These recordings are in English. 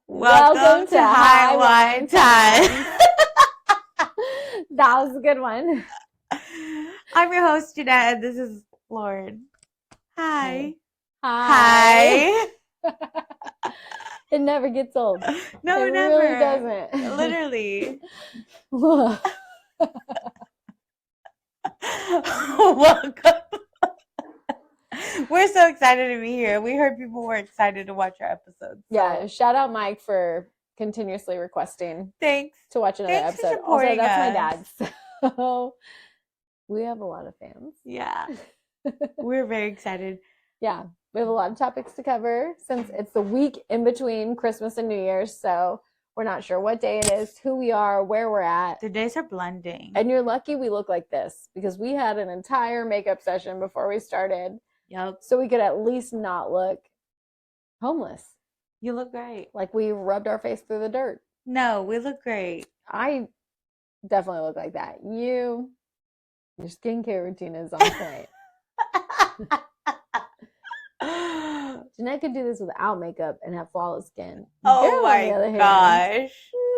Welcome to High Wine Time. That was a good one. I'm your host, Jeanette, and this is Lauren. Hi. Hi. Hi. It never gets old. No, it never. really doesn't. Literally. Welcome. We're so excited to be here. We heard people were excited to watch our episodes. Yeah, shout out Mike for continuously requesting Thanks to watch another for episode. Also, supporting that's my us. dad's. So we have a lot of fans. Yeah. We're very excited. Yeah, we have a lot of topics to cover since it's the week in between Christmas and New Year's. So we're not sure what day it is, who we are, where we're at. The days are blending. And you're lucky we look like this because we had an entire makeup session before we started. Yep. So we could at least not look homeless. You look great. Like we rubbed our face through the dirt. No, we look great. I definitely look like that. Your skincare routine is on point. Jeanette could do this without makeup and have flawless skin. Oh my gosh.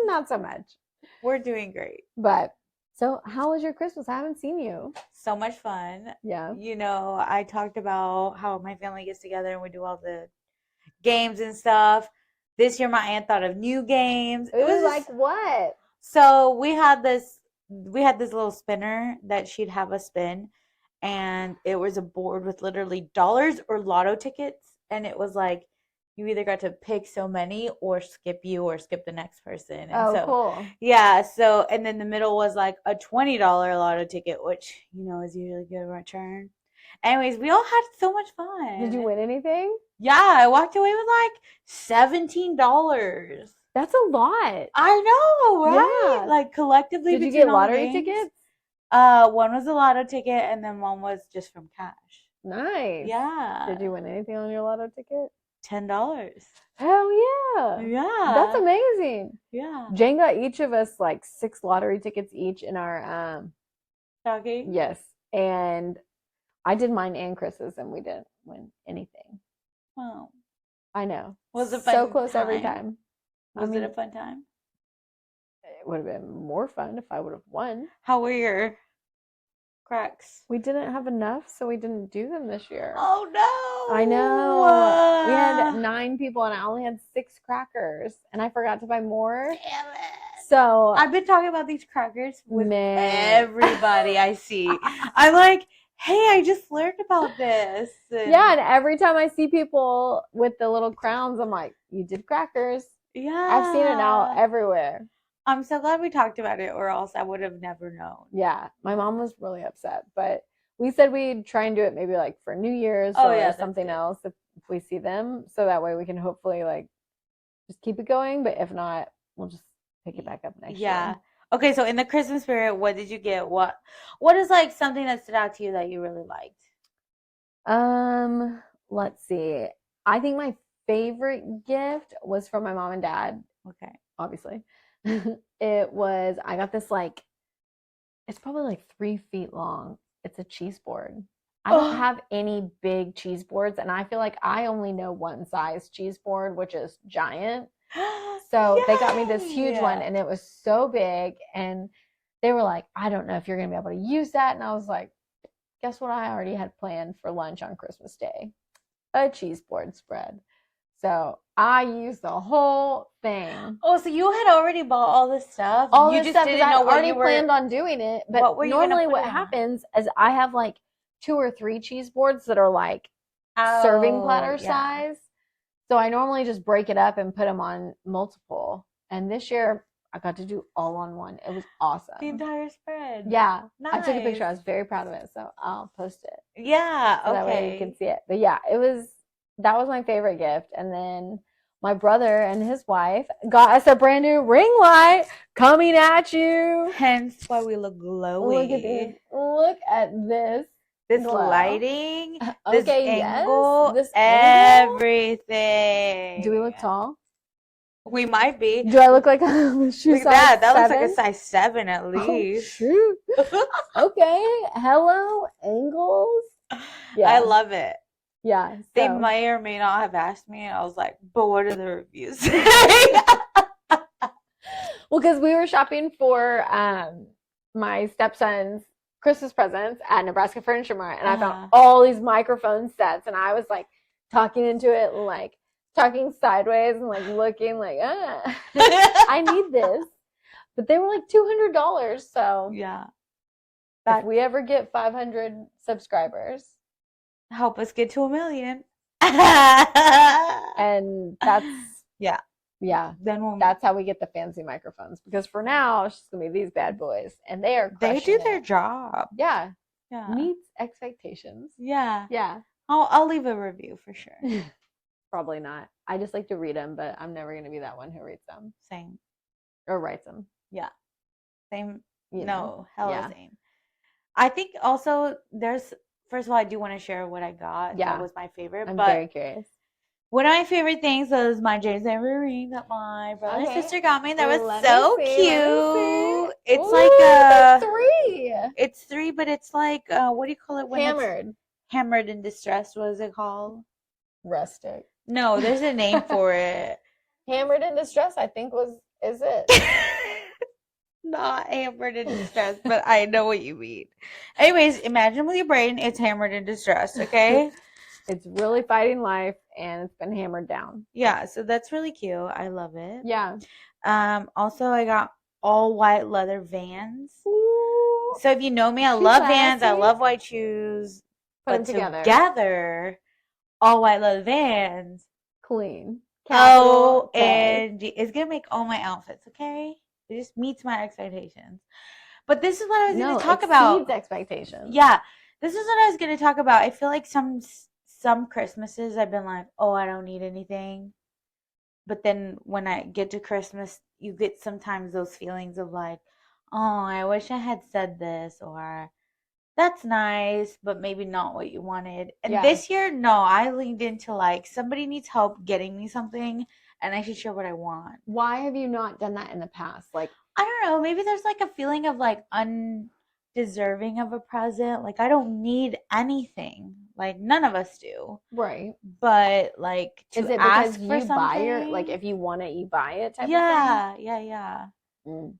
Not so much. We're doing great. But so how was your Christmas? I haven't seen you. So much fun. Yeah. You know, I talked about how my family gets together and we do all the games and stuff. This year my aunt thought of new games. It was like what? So we had this little spinner that she'd have us spin, and it was a board with literally dollars or lotto tickets, and it was like you either got to pick so many or skip the next person. And cool. Yeah, so and then the middle was like a $20 lotto ticket, which is usually good return. Anyways, we all had so much fun. Did you win anything? Yeah, I walked away with like $17. That's a lot. I know, right? Yeah. Like collectively. Did you get lottery tickets? One was a lotto ticket, and then one was just from cash. Nice. Yeah. Did you win anything on your lotto ticket? $10. Hell yeah. Yeah. That's amazing. Yeah. Jane got each of us like 6 lottery tickets each in our Stocking? Yes. And I did mine and Chris's, and we didn't win anything. Oh. I know. Was it so close every time? Was it a fun time? It would have been more fun if I would have won. How were your cracks? We didn't have enough, so we didn't do them this year. Oh no! I know. We had 9 people, and I only had 6 crackers, and I forgot to buy more. Damn it! So I've been talking about these crackers with everybody I see. I'm like, hey, I just learned about this. Yeah, and every time I see people with the little crowns, I'm like, you did crackers. Yeah. I've seen it now everywhere. I'm so glad we talked about it, or else I would have never known. Yeah, my mom was really upset, but we said we'd try and do it maybe like for New Year's or something else if we see them, so that way we can hopefully like just keep it going, but if not, we'll just pick it back up next year. Yeah. Okay, so in the Christmas spirit, what did you get? What is like something that stood out to you that you really liked? Let's see. I think my favorite gift was from my mom and dad. Okay. Obviously. I got this like, it's probably like 3 feet long. It's a cheese board. I don't have any big cheese boards, and I feel like I only know one size cheese board, which is giant. So they got me this huge one, and it was so big, and they were like, I don't know if you're going to be able to use that. And I was like, guess what I already had planned for lunch on Christmas Day? A cheese board spread. So I used the whole thing. Oh, so you had already bought all this stuff? You just didn't know what you were... planned on doing it. But normally what happens is I have like 2 or 3 cheese boards that are like serving platter size. So I normally just break it up and put them on multiple. And this year I got to do all on one. It was awesome. The entire spread. Yeah. Nice. I took a picture. I was very proud of it. So I'll post it. Yeah. So that way you can see it. But yeah, that was my favorite gift. And then my brother and his wife got us a brand new ring light coming at you. Hence why we look glowy. Look at this. Look at this. This glow. Lighting, this angle, this everything. Do we look tall? We might be. Do I look like a shoe size that 7? looks like a size 7 at least. Oh, shoot. Okay. Hello, angles. Yeah. I love it. Yeah. They So, may or may not have asked me, and I was like, but what are the reviews? well, because we were shopping for my stepson's Christmas presents at Nebraska Furniture Mart, and I found all these microphone sets, and I was like talking into it, like talking sideways and like looking like, I need this. But they were like $200. So yeah. If we ever get 500 subscribers, help us get to 1 million. And that's yeah. Then that's how we get the fancy microphones. Because for now, it's just gonna be these bad boys, and they are they crushing do their job. Yeah. Meets expectations. Yeah. I'll leave a review for sure. Probably not. I just like to read them, but I'm never gonna be that one who reads them. Same. Or writes them. Yeah. Same. Hella same. I think also there's, first of all, I do want to share what I got. Yeah. That was my favorite. I'm very curious. One of my favorite things was my James Avery ring that my brother and sister got me. That was so cute. It's like three. It's three, but it's like what do you call it when hammered? Hammered and distressed. What is it called? Rustic. No, there's a name for it. Hammered and distressed, I think is it. Not hammered and distressed, but I know what you mean. Anyways, imagine with your brain, it's hammered and distressed, okay? It's really fighting life, and it's been hammered down. Yeah, so that's really cute. I love it. Yeah. Also, I got all white leather Vans. Ooh. So if you know me, I love Vans. I love white shoes. Put them together, all white leather Vans. Clean. And it's going to make all my outfits, okay? It just meets my expectations. But this is what I was going to talk about. Expectations. Yeah. This is what I was going to talk about. I feel like some Christmases I've been like, oh, I don't need anything. But then when I get to Christmas, you get sometimes those feelings of like, oh, I wish I had said this, or that's nice, but maybe not what you wanted. And this year, no, I leaned into like, somebody needs help getting me something, and I should share what I want. Why have you not done that in the past? Like, I don't know. Maybe there's like a feeling of like undeserving of a present. Like, I don't need anything. Like, none of us do. Right. But like, to is it ask because for you something, buy like if you want it, you buy it type of thing? Yeah. Mm.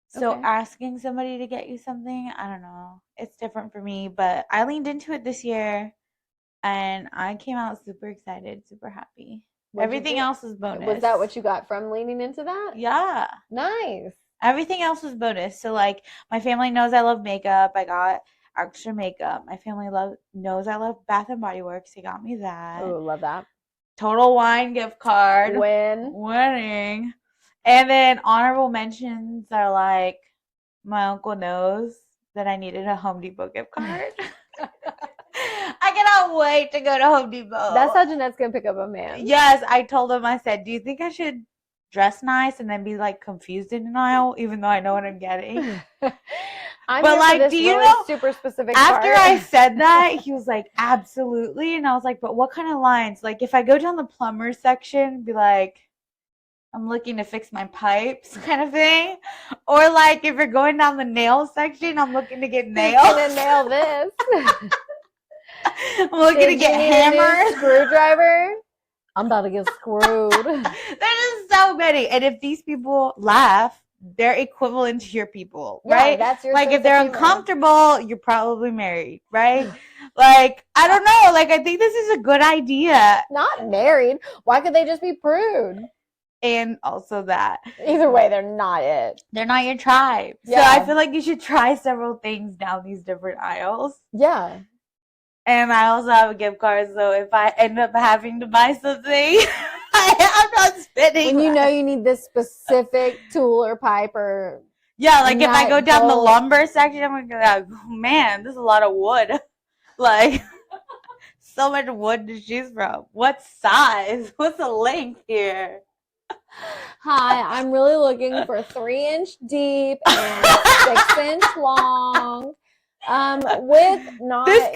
So asking somebody to get you something, I don't know. It's different for me, but I leaned into it this year, and I came out super excited, super happy. Everything else was bonus. Was that what you got from leaning into that? Yeah. Nice. Everything else was bonus. So like, my family knows I love makeup. I got extra makeup. My family knows I love Bath and Body Works. They got me that. Oh, love that. Total Wine gift card. Winning. And then honorable mentions are like, my uncle knows that I needed a Home Depot gift card. I cannot wait to go to Home Depot. That's how Jeanette's going to pick up a man. Yes, I told him, I said, do you think I should dress nice and then be like confused in an aisle, even though I know what I'm getting? But like, do you know, super specific after I said that, he was like, absolutely. And I was like, but what kind of lines? Like, if I go down the plumber section, be like, I'm looking to fix my pipes kind of thing. Or like, if you're going down the nail section, I'm looking to get nails. I'm going to nail this. I'm looking to get hammers. Screwdriver. I'm about to get screwed. There's just so many. And if these people laugh, they're equivalent to your people, right? That's your like, if they're uncomfortable, you're probably married, right? Like, I don't know. Like, I think this is a good idea. Not married. Why could they just be prude? And also that. Either way, they're not it. They're not your tribe. Yeah. So I feel like you should try several things down these different aisles. Yeah. And I also have a gift card, so if I end up having to buy something, I'm not spending. When you know you need this specific tool or pipe or... Yeah, like if I go down the lumber section, I'm going to go, like, oh, man, this is a lot of wood. Like, so much wood to choose from. What size? What's the length here? Hi, I'm really looking for 3-inch deep and 6-inch long. With not this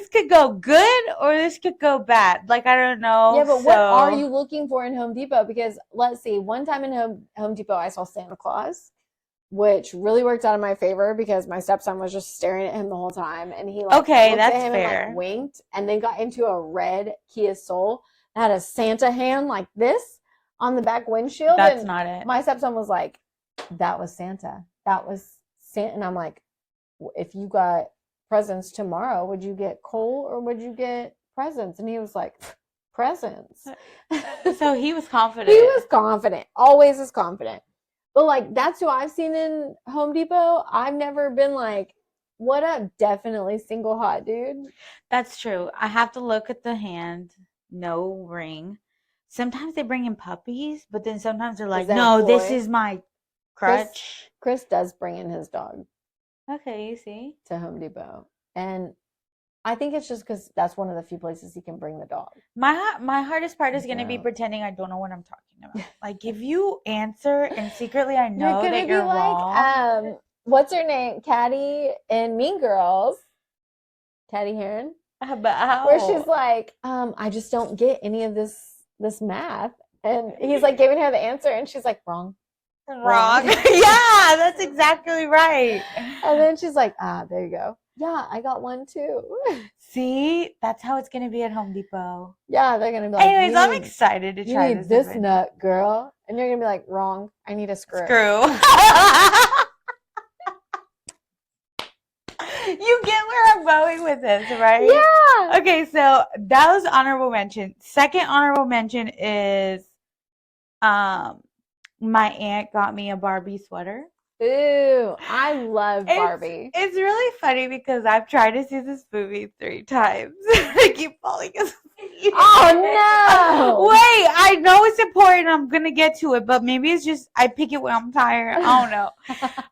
could go good or this could go bad. Like, I don't know. Yeah, but what are you looking for in Home Depot? Because let's see, one time in Home Depot I saw Santa Claus. which really worked out in my favor because my stepson was just staring at him the whole time, and he like Okay, looked at that's him and like fair. winked, and then got into a red Kia Soul that had a Santa hand like this on the back windshield. That's and not it. my stepson was like, "That was Santa. That was Santa." And I'm like, "If you got presents tomorrow, would you get coal or would you get presents?" And he was like, "Presents." So he was confident. He was confident. Always is confident. But like that's who I've seen in Home Depot. I've never been like, what up? Definitely single hot dude. That's true. I have to look at the hand, no ring. Sometimes they bring in puppies, but then sometimes they're like, that a no, this ploy? is my Chris crutch. Chris does bring in his dog Okay, you see. to Home Depot. And I think it's just because that's one of the few places he can bring the dog. My hardest part is going to be Yeah. pretending I don't know what I'm talking about. Like if you answer and secretly I You're know gonna that be you're like, wrong. what's her name? Caddy in Mean Girls. Caddy Heron. But how? Where she's like, I just don't get any of this math. And he's like giving her the answer, and she's like, wrong. Wrong. Yeah, that's exactly right. And then she's like, there you go. Yeah, I got one too. See, that's how it's gonna be at Home Depot. Yeah, they're gonna be like, Anyways, I'm excited to you try need this. this adventure. nut, girl. And you're gonna be like, wrong. I need a screw. You get where I'm going with this, right? Yeah. Okay, so that was honorable mention. Second honorable mention is my aunt got me a Barbie sweater. Ooh, I love Barbie. It's really funny because I've tried to see this movie 3 times. I keep falling asleep. Oh no! Wait, I know it's important. I'm gonna get to it, but maybe it's just I pick it when I'm tired. I don't know.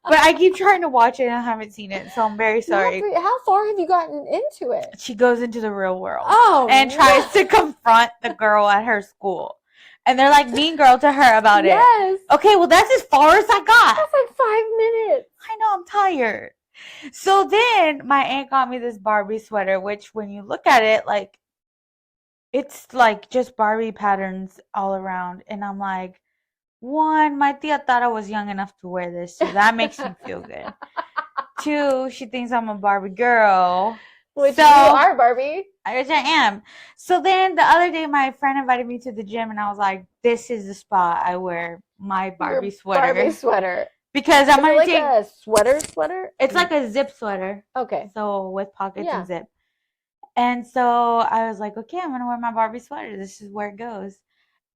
But I keep trying to watch it and I haven't seen it, so I'm very sorry. How far have you gotten into it? She goes into the real world and tries to confront the girl at her school. And they're like mean girl to her about it. Okay, well that's as far as I got. That's like 5 minutes. I know, I'm tired. So then my aunt got me this Barbie sweater, which when you look at it, like it's like just Barbie patterns all around. And I'm like, one, my tia thought I was young enough to wear this, so that makes me feel good. 2, she thinks I'm a Barbie girl. Which you are, Barbie. Which I am. So then the other day, my friend invited me to the gym, and I was like, this is the spot I wear my Barbie sweater. Barbie sweater. Because I'm going to take a sweater? It's like a zip sweater. Okay. So with pockets and zip. And so I was like, okay, I'm going to wear my Barbie sweater. This is where it goes.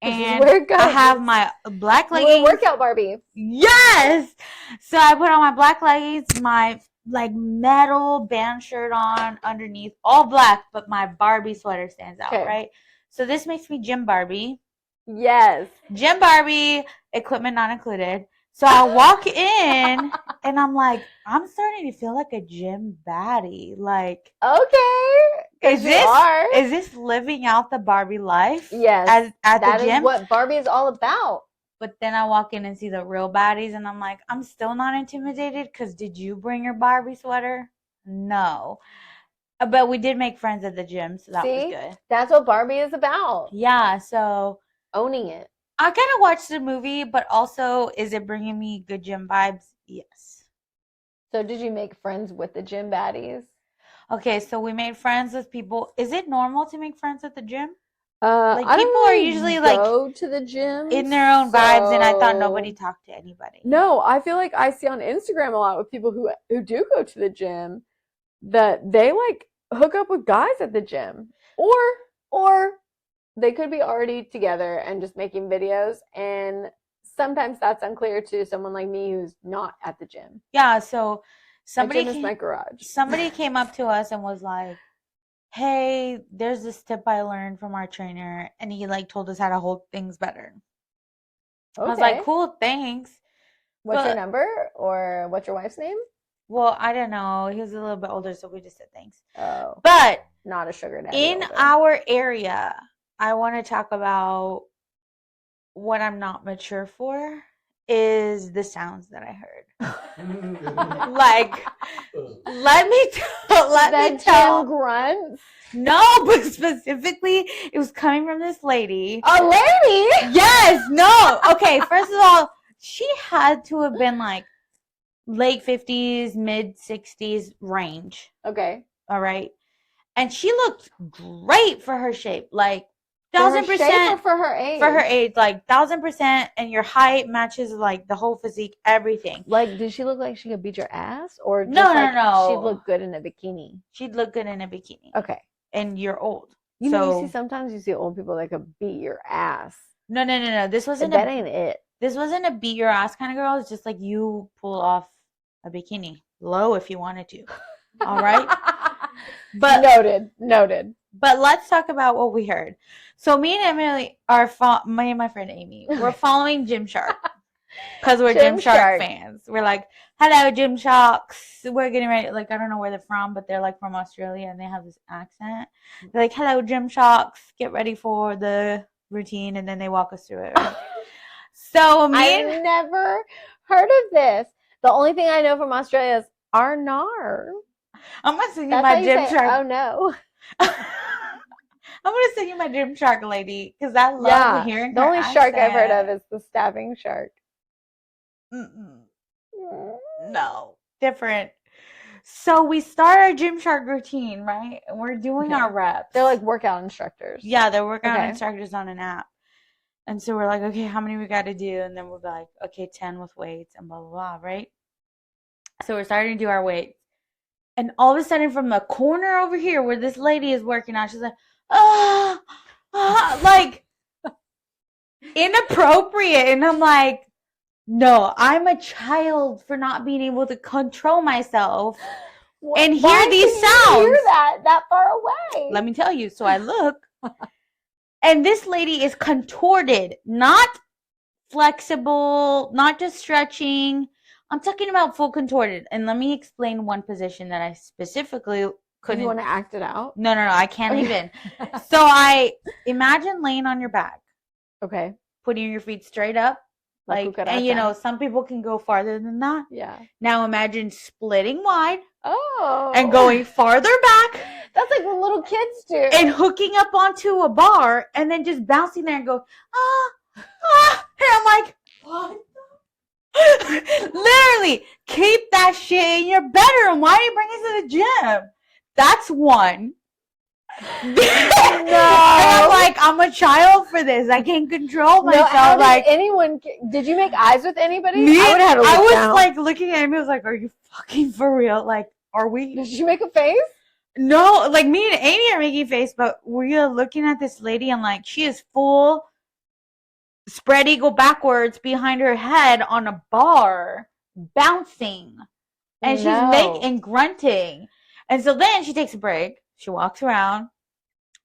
And I have my black leggings. Workout Barbie. Yes! So I put on my black leggings, my like metal band shirt on underneath, all black, but my Barbie sweater stands out, right? So this makes me gym Barbie. Yes. Gym Barbie, equipment not included. So I walk in and I'm like, I'm starting to feel like a gym baddie. Like, okay, is this living out the Barbie life? Yes, at the gym. That is what Barbie is all about. But then I walk in and see the real baddies, and I'm like, I'm still not intimidated because did you bring your Barbie sweater? No. But we did make friends at the gym, so that was good. That's what Barbie is about. Yeah, so owning it. I kind of watched the movie, but also, is it bringing me good gym vibes? Yes. So did you make friends with the gym baddies? Okay, so we made friends with people. Is it normal to make friends at the gym? Like people are usually like go to the gym in their own vibes, and I thought nobody talked to anybody. No, I feel like I see on Instagram a lot with people who do go to the gym that they like hook up with guys at the gym, or they could be already together and just making videos, and sometimes that's unclear to someone like me who's not at the gym. Yeah, so somebody my gym is my garage. Somebody came up to us and was like, hey, there's this tip I learned from our trainer, and he like told us how to hold things better. I was like, cool, thanks. What's your number, or what's your wife's name? Well, I don't know. He was a little bit older, so we just said thanks. Oh. But not a sugar daddy. In our area, I want to talk about what I'm not mature for is the sounds that I heard. Like, let me tell. Grunts. No, but specifically, it was coming from this lady. A lady? Yes. No. Okay. First of all, she had to have been like late 50s, mid 60s range. Okay. All right. And she looked great for her shape. Like, For her shape or 1,000%. for her age? For her age, like 1,000%, and your height matches like the whole physique, everything. Like, did she look like she could beat your ass, or just No, like no, she'd no. look good in a bikini? She'd look good in a bikini. Okay. And you're old. You know, you So see sometimes you see old people that could beat your ass. no, no, no, no. This wasn't That ain't it. This wasn't a beat your ass kind of girl. It's just like you pull off a bikini low if you wanted to. All right. But noted. But let's talk about what we heard. So me and Emily me and my friend Amy, we're following Gymshark because we're Gymshark fans. We're like, hello, Gymsharks. We're getting ready. Like, I don't know where they're from, but they're like from Australia and they have this accent. They're like, hello, Gymsharks. Get ready for the routine, and then they walk us through it. Right? So I've never heard of this. The only thing I know from Australia is Arnar. I'm gonna send you my Gymshark. Oh no. I'm gonna send you my Gymshark lady because I love hearing the her only accent. shark I've heard of is the stabbing shark. No, different. So we start our Gymshark routine, right? And we're doing our reps. They're like workout instructors. Yeah, they're workout instructors on an app. And so we're like, okay, how many we got to do? And then we'll be like, okay, 10 with weights and blah, blah, blah, right? So we're starting to do our weights. And all of a sudden, from the corner over here where this lady is working out, she's like, like inappropriate. And I'm like, no, I'm a child for not being able to control myself and hear these sounds. Hear that far away? Let me tell you. So I look, and this lady is contorted, not flexible, not just stretching. I'm talking about full contorted. And let me explain one position that I specifically couldn't. You want to act it out? No, I can't even. So I imagine laying on your back. Okay. Putting your feet straight up. Like, and you know, some people can go farther than that. Yeah. Now imagine splitting wide. Oh. And going farther back. That's like what little kids do. And hooking up onto a bar and then just bouncing there and go, And I'm like, what? Literally, keep that shit in your bedroom. Why do you bring it to the gym? That's one. No. And I'm like, I'm a child for this. I can't control myself. How like anyone? Did you make eyes with anybody? I was like looking at him. I was like, "Are you fucking for real? Like, are we?" Did you make a face? No, like me and Amy are making a face, but we're looking at this lady and like she is full spread eagle backwards behind her head on a bar, bouncing, and she's making grunting. And so then she takes a break. She walks around.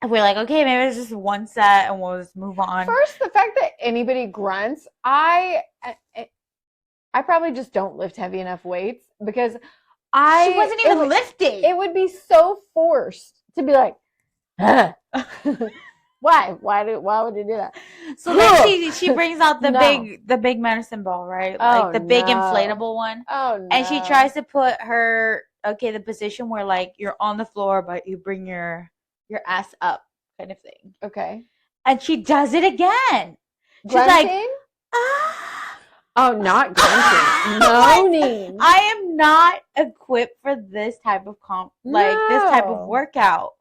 And we're like, okay, maybe it's just one set and we'll just move on. First, the fact that anybody grunts, I probably just don't lift heavy enough weights because she wasn't even lifting. It would be so forced to be like, why? Why would you do that? So then she brings out the big medicine ball, right? Like the big inflatable one. Oh no. And she tries to put the position where like you're on the floor but you bring your ass up kind of thing. Okay. And she does it again. She's grunting? Like, Oh, not grunting. Moaning. I am not equipped for this type of this type of workout.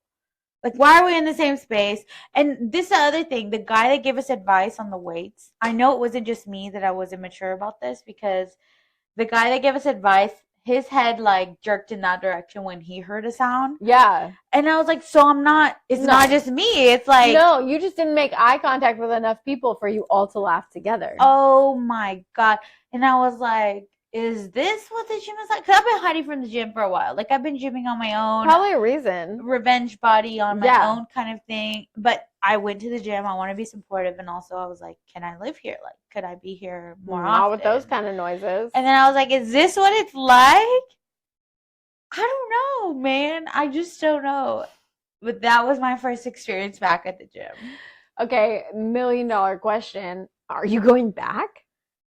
Like, why are we in the same space? And this is the other thing. The guy that gave us advice on the weights, I know it wasn't just me that I was immature about this because the guy that gave us advice, his head like jerked in that direction when he heard a sound. Yeah. And I was like, so it's not just me. It's like. No, you just didn't make eye contact with enough people for you all to laugh together. Oh my God. And I was like, is this what the gym is like? Because I've been hiding from the gym for a while. Like, I've been gymming on my own. Probably a reason. Revenge body on my own kind of thing. But I went to the gym. I want to be supportive. And also, I was like, can I live here? Like, could I be here more often? Not with those kind of noises. And then I was like, is this what it's like? I don't know, man. I just don't know. But that was my first experience back at the gym. Okay, $1 million question. Are you going back?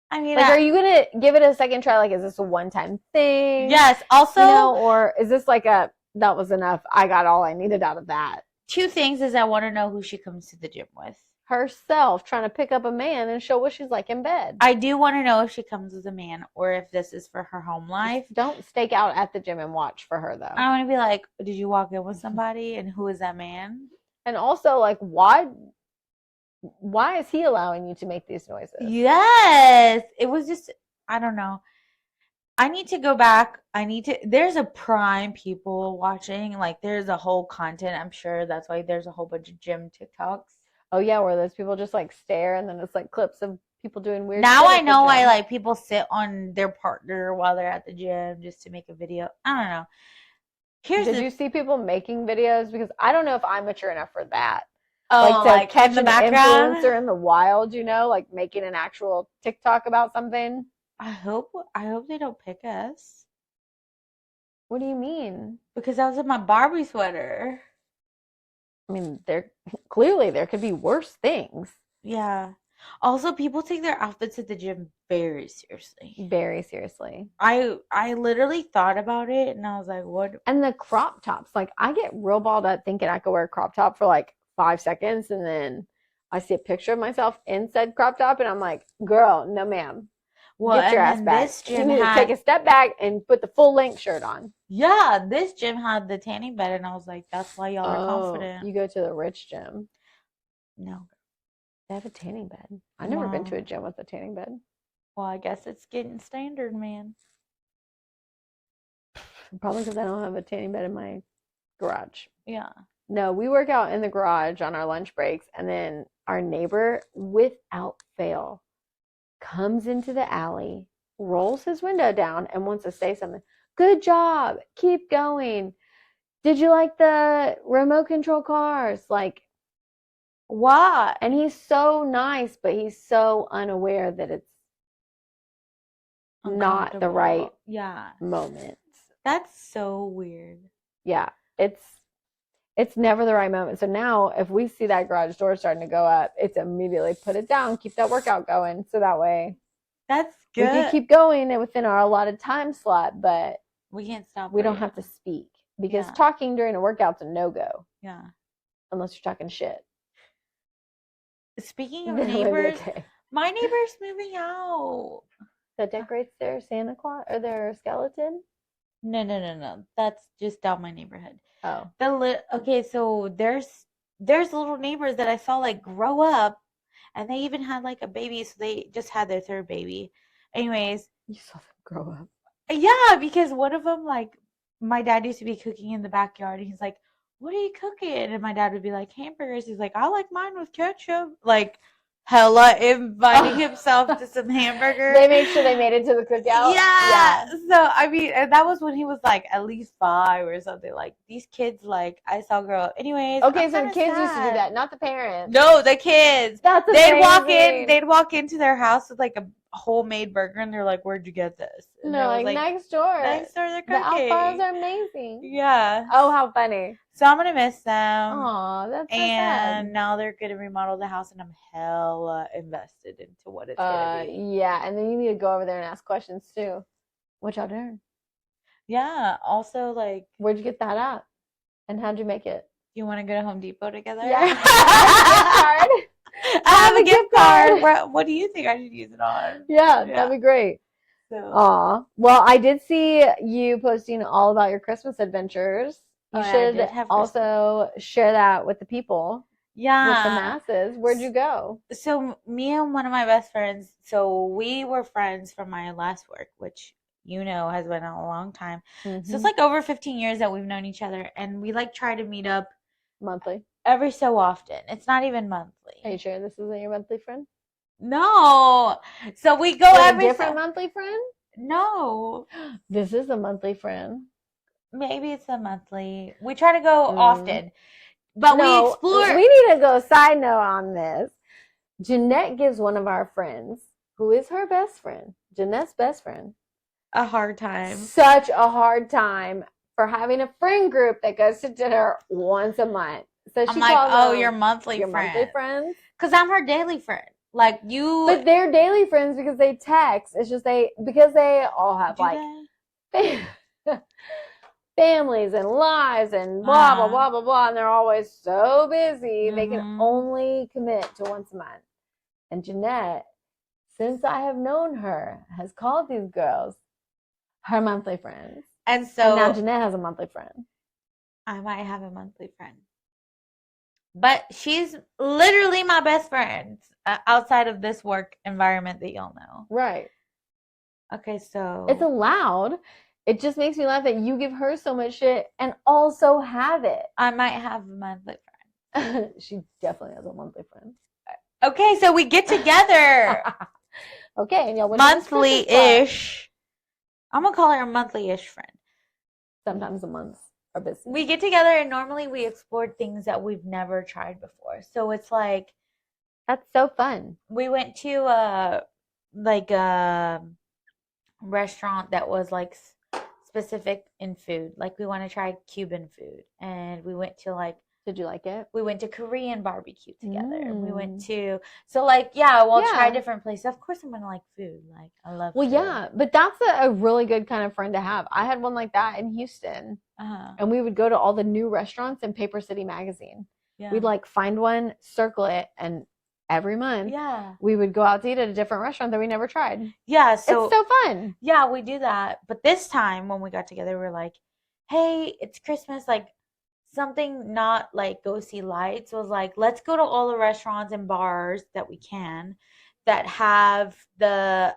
I mean, like, are you going to give it a second try? Like, is this a one-time thing? Yes. Also, or is this like that was enough? I got all I needed out of that. Two things is I want to know who she comes to the gym with. herself trying to pick up a man and show what she's like in bed. I do want to know if she comes with a man or if this is for her home life. Don't stake out at the gym and watch for her though. I want to be like, did you walk in with somebody and who is that man? And also, like, why is he allowing you to make these noises? Yes. It was just, I don't know. I need to go back. There's a prime people watching. Like, there's a whole content. I'm sure that's why there's a whole bunch of gym TikToks. Oh, yeah, where those people just, like, stare and then it's, like, clips of people doing weird now shit I at the know why gym. like people sit on their partner while they're at the gym just to make a video. I don't know. Did you see people making videos? Because I don't know if I'm mature enough for that. Oh, like to catch in the an background? influencer in the wild, you know, like making an actual TikTok about something. I hope they don't pick us. What do you mean? Because I was in my Barbie sweater. I mean, there could be worse things. Yeah. Also, people take their outfits at the gym very seriously. Very seriously. I literally thought about it and I was like, what? And the crop tops, like I get real balled up thinking I could wear a crop top for like 5 seconds and then I see a picture of myself in said crop top and I'm like, girl, no ma'am. Well, get your ass back. You need to take a step back and put the full length shirt on. Yeah, this gym had the tanning bed and I was like, that's why y'all are confident. You go to the rich gym. No. They have a tanning bed. I've never been to a gym with a tanning bed. Well, I guess it's getting standard, man. Probably because I don't have a tanning bed in my garage. Yeah. No, we work out in the garage on our lunch breaks, and then our neighbor, without fail, comes into the alley, rolls his window down, and wants to say something. Good job. Keep going. Did you like the remote control cars? Like, why? And he's so nice, but he's so unaware that it's not the right moment. That's so weird. Yeah, it's never the right moment. So now if we see that garage door starting to go up, it's immediately put it down, keep that workout going. So that way that's good. We can keep going within our allotted time slot, but we can't stop. We don't have to speak because talking during a workout's a no-go. Yeah. Unless you're talking shit. Speaking of neighbors, my neighbor's moving out. That decorates their Santa Claus or their skeleton? No. That's just down my neighborhood. Oh. Okay, so there's little neighbors that I saw like grow up, and they even had like a baby, so they just had their third baby. Anyways, you saw them grow up. Yeah, because one of them, like, my dad used to be cooking in the backyard, and he's like, "What are you cooking?" And my dad would be like, "Hamburgers." He's like, "I like mine with ketchup." Like, hella inviting himself to some hamburger. They made sure they made it to the cookout. Yeah. So I mean, and that was when he was like at least 5 or something. Like these kids, like I saw grow up. Anyways. Okay, so the kids used to do that, not the parents. No, the kids. That's amazing. They'd walk into their house with like a homemade burger, and they're like, "Where'd you get this?" And no, like next door. Next door, they're cooking. The Alfaros are amazing. Yeah. Oh, how funny. So I'm gonna miss them. Aw, that's so and sad. now they're gonna remodel the house, and I'm hella invested into what it's gonna be. Yeah, and then you need to go over there and ask questions too. What y'all doing? Yeah. Also, like, where'd you get that at? And how'd you make it? You want to go to Home Depot together? Yeah. I have a gift card. What do you think I should use it on? Yeah, that'd be great. So. Aw. Well, I did see you posting all about your Christmas adventures. You should also share that with the people. Yeah. With the masses. Where'd you go? So me and one of my best friends, so we were friends from my last work, which has been a long time. Mm-hmm. So it's like over 15 years that we've known each other, and we like try to meet up monthly. Every so often. It's not even monthly. Are you sure this isn't your monthly friend? No. So we go every different monthly friend? No. This is a monthly friend. Maybe it's a monthly. We try to go often. But we explore. We need to go side note on this. Jeanette gives one of our friends, who is her best friend, Jeanette's best friend, a hard time. Such a hard time for having a friend group that goes to dinner once a month. So she calls them your monthly friend. Monthly friends? Because I'm her daily friend. Like you. But they're daily friends because they text. It's just because they all have families and lives and blah, blah, blah, blah, blah. And they're always so busy. They can only commit to once a month. And Jeanette, since I have known her, has called these girls her monthly friends. And now Jeanette has a monthly friend. I might have a monthly friend. But she's literally my best friend outside of this work environment that y'all know. Right. Okay, so. It's allowed. It just makes me laugh that you give her so much shit and also have it. I might have a monthly friend. She definitely has a monthly friend. Okay, so we get together. Okay, and y'all monthly-ish. I'm gonna call her a monthly-ish friend. Sometimes a month are busy. We get together and normally we explore things that we've never tried before. So it's like, that's so fun. We went to a restaurant that was like specific in food. Like we want to try Cuban food, and we went to like. Did you like it? We went to Korean barbecue together. We went to try different places. Of course, I'm gonna like food. Like I love. Well, food. yeah, but that's a really good kind of friend to have. I had one like that in Houston, and we would go to all the new restaurants in Paper City magazine. Yeah. We'd like find one, circle it, and every month, we would go out to eat at a different restaurant that we never tried. Yeah, so it's so fun. Yeah, we do that. But this time when we got together, we were like, "Hey, it's Christmas. Like." Something not like go see lights was like, let's go to all the restaurants and bars that we can that have the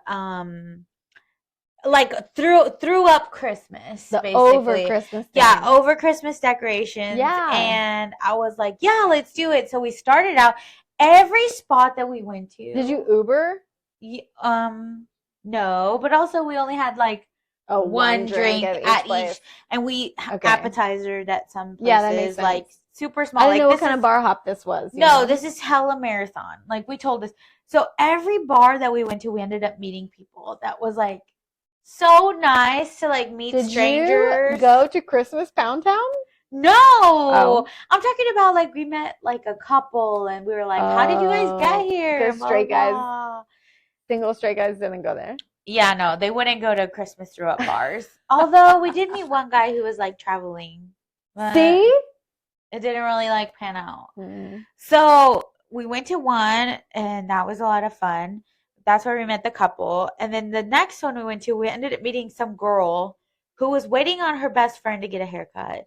like through up Christmas, the basically. Over Christmas thing. Yeah, over Christmas decorations. Yeah. And I was like, yeah, let's do it. So we started out every spot that we went to. Did you Uber? No, but also we only had like one drink at each, and we appetizer at some places. Yeah, that makes sense. Like super small. I didn't know what kind of bar hop this was. No, this is hella marathon. Like we told this. So every bar that we went to, we ended up meeting people. That was like so nice to like meet strangers. Did you go to Christmas Pound Town? No, I'm talking about like we met like a couple, and we were like, "How did you guys get here?" Straight guys, single straight guys didn't go there. Yeah, no, they wouldn't go to Christmas throw up bars. Although we did meet one guy who was like traveling. See? It didn't really like pan out. Mm-hmm. So we went to one, and that was a lot of fun. That's where we met the couple. And then the next one we went to, we ended up meeting some girl who was waiting on her best friend to get a haircut.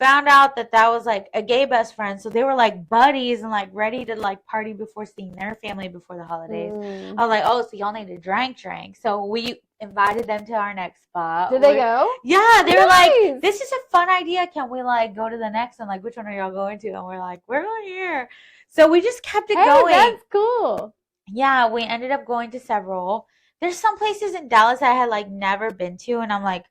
Found out that was like a gay best friend, so they were like buddies and like ready to like party before seeing their family before the holidays. I was like, oh, so y'all need to drink. So we invited them to our next spot. Did they go? Yeah, they were like, this is a fun idea. Can we like go to the next one? Like, which one are y'all going to? And we're like, we're going here. So we just kept it going. That's cool. Yeah, we ended up going to several. There's some places in Dallas I had like never been to, and I'm like,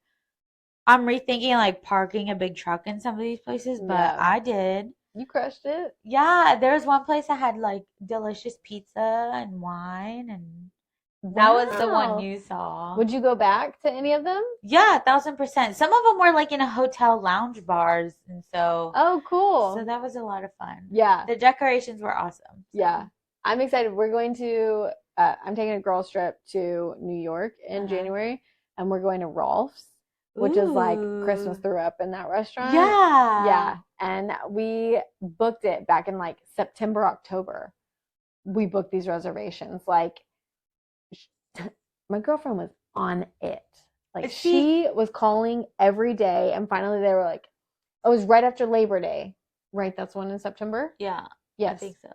I'm rethinking like parking a big truck in some of these places, but I did. You crushed it. Yeah, there was one place that had like delicious pizza and wine, and that was the one you saw. Would you go back to any of them? Yeah, 1,000%. Some of them were like in a hotel lounge bars, and so. Oh, cool. So that was a lot of fun. Yeah. The decorations were awesome. So. Yeah. I'm excited. We're going to, I'm taking a girls trip to New York in January, and we're going to Rolf's. Which is like Christmas threw up in that restaurant. Yeah. Yeah. And we booked it back in like September, October. We booked these reservations. Like, my girlfriend was on it. Like, she was calling every day. And finally, they were like, it was right after Labor Day. Right? That's one in September? Yeah. Yes. I think so.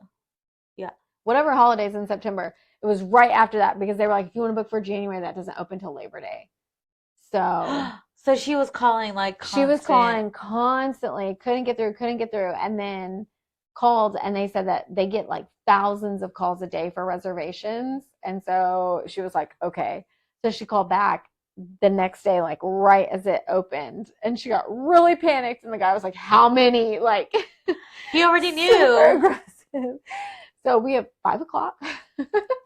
Yeah. Whatever holidays in September. It was right after that because they were like, if you want to book for January, that doesn't open till Labor Day. So she was calling like constant. She was calling constantly, couldn't get through, and then called, and they said that they get like thousands of calls a day for reservations. And so she was like, okay. So she called back the next day, like right as it opened, and she got really panicked, and the guy was like, how many? Like, he already knew. Aggressive. So we have 5 o'clock.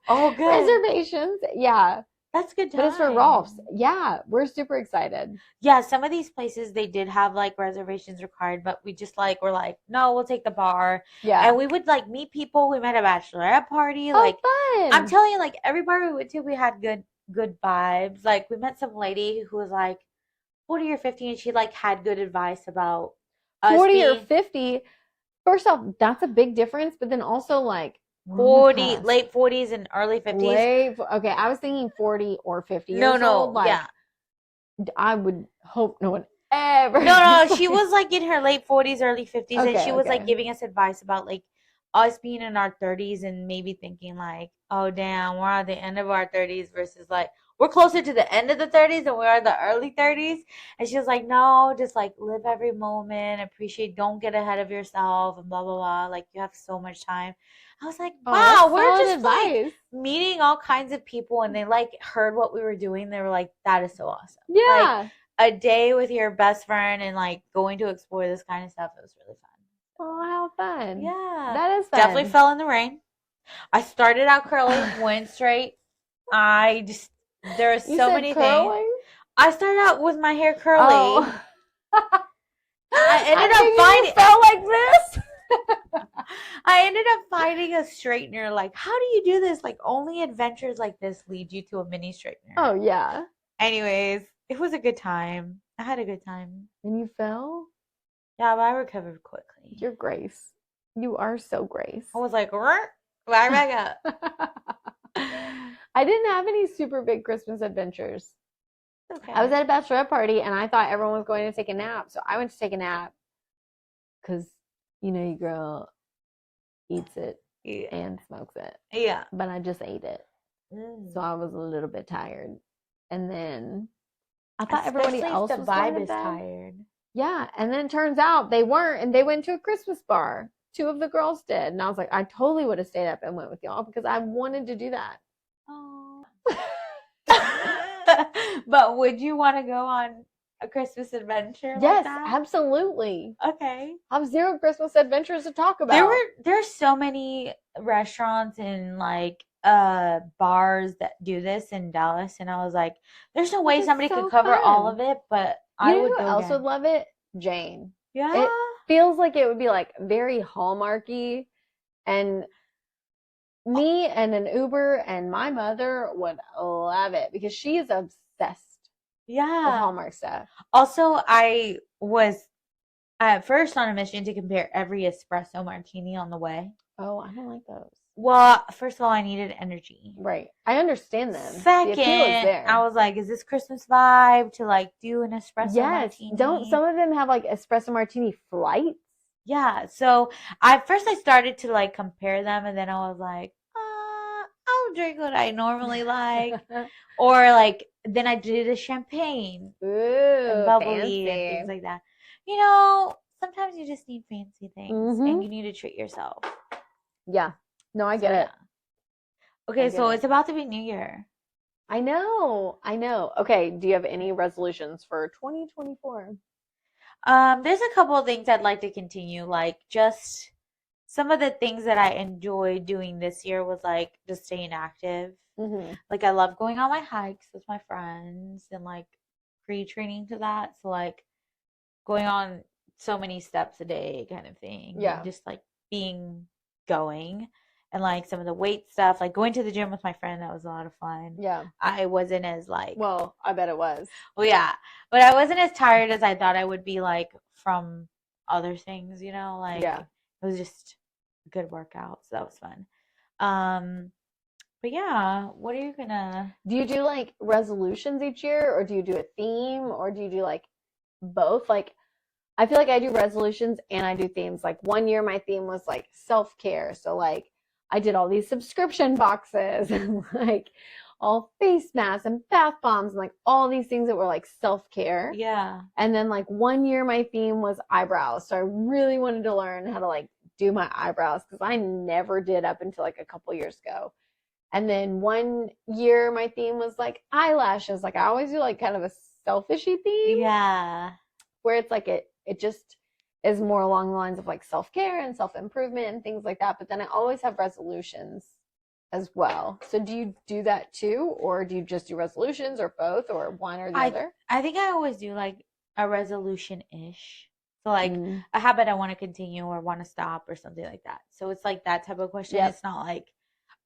Oh, good. Reservations. Yeah. That's good time. But it's for Rolf's. Yeah, we're super excited. Yeah, some of these places, they did have, like, reservations required, but we just, like, were like, no, we'll take the bar. Yeah. And we would, like, meet people. We met a bachelorette party. Oh, like, fun. I'm telling you, like, every bar we went to, we had good vibes. Like, we met some lady who was like, 40 or 50, and she like had good advice about us 40 or being 50. First off, that's a big difference, but then also like we're on the 40, cusp. late 40s and early 50s. Okay, I was thinking 40 or 50 No, years old. no, Like yeah. I would hope no one ever. No, no, she was like in her late 40s, early 50s, and she Okay, was like okay. giving us advice about like us being in our 30s and maybe thinking like, oh damn, we're at the end of our 30s versus like we're closer to the end of the 30s than we are the early 30s. And she was like, no, just like live every moment, appreciate, don't get ahead of yourself, and blah blah blah. Like you have so much time. I was like, Oh, wow, that's we're solid just like advice. meeting all kinds of people, and they like heard what we were doing. They were like, that is so awesome. Like Yeah. a day with your best friend and like going to explore this kind of stuff. It was really fun. Oh, how fun. Yeah. That is Definitely fun. fell in the rain. I started out curly, went straight. I just, there are You so said many things. curling? I started out with my hair curly. Oh. I ended I'm up thinking you finding, felt like this. I ended up finding a straightener. Like, how do you do this? Like, only adventures like this lead you to a mini straightener. Oh, yeah. Anyways, it was a good time. I had a good time. And you fell? Yeah, but I recovered quickly. You're Grace. You are so Grace. I was like, right back up. I didn't have any super big Christmas adventures. Okay. I was at a bachelorette party and I thought everyone was going to take a nap. So I went to take a nap because, your girl eats it Yeah. and smokes it. Yeah. But I just ate it. So I was a little bit tired. And then I thought everybody else was going to bed. Tired. Yeah. And then it turns out they weren't. And they went to a Christmas bar. 2 of the girls did. And I was like, I totally would have stayed up and went with y'all because I wanted to do that. Oh. But would you want to go on a Christmas adventure Yes, like that? absolutely. Okay. I have 0 Christmas adventures to talk about. There's so many restaurants and like bars that do this in Dallas, and I was like, there's no way This is somebody so could cover all fun. of it, but You I know would who go else again. would love it? Jane. Yeah. It feels like it would be like very Hallmarky, and me and an Uber and my mother would love it because she is obsessed with Yeah. Hallmark stuff. Also, I was at first on a mission to compare every espresso martini on the way. Oh, I don't like those. Well, first of all, I needed energy. Right. I understand them. Second, the appeal is there. I was like, is this Christmas vibe to like do an espresso martini? Don't some of them have like espresso martini flights? Yeah. So I started to like compare them, and then I was like, I'll drink what I normally like. Or like then I did a champagne and Ooh, bubbly and things fancy. like that. Sometimes you just need fancy things and you need to treat yourself. Yeah. No, I get it. Okay, so it's about to be New Year. I know. Okay, do you have any resolutions for 2024? There's a couple of things I'd like to continue, like just some of the things that I enjoyed doing this year was like just staying active. Mm-hmm. Like I love going on my hikes with my friends and like pre-training to that. So like going on so many steps a day kind of thing. Yeah. And just like going. And like some of the weight stuff, like going to the gym with my friend, that was a lot of fun. Yeah. I wasn't as like, well, I bet it was. Well, yeah, but I wasn't as tired as I thought I would be like from other things, like Yeah. it was just a good workout, so that was fun. But yeah, what are you gonna Do you do like resolutions each year, or do you do a theme, or do you do like both? Like I feel like I do resolutions and I do themes. Like one year my theme was like self-care. So like I did all these subscription boxes and like all face masks and bath bombs and like all these things that were like self-care. Yeah. And then like one year my theme was eyebrows. So I really wanted to learn how to like do my eyebrows because I never did up until like a couple years ago. And then one year my theme was like eyelashes. Like I always do like kind of a selfishy theme. Yeah. Where it's like it just is more along the lines of like self-care and self-improvement and things like that. But then I always have resolutions as well. So do you do that too? Or do you just do resolutions or both or one or the other? I think I always do like a resolution-ish. So like a habit I want to continue or want to stop or something like that. So it's like that type of question. Yep. It's not like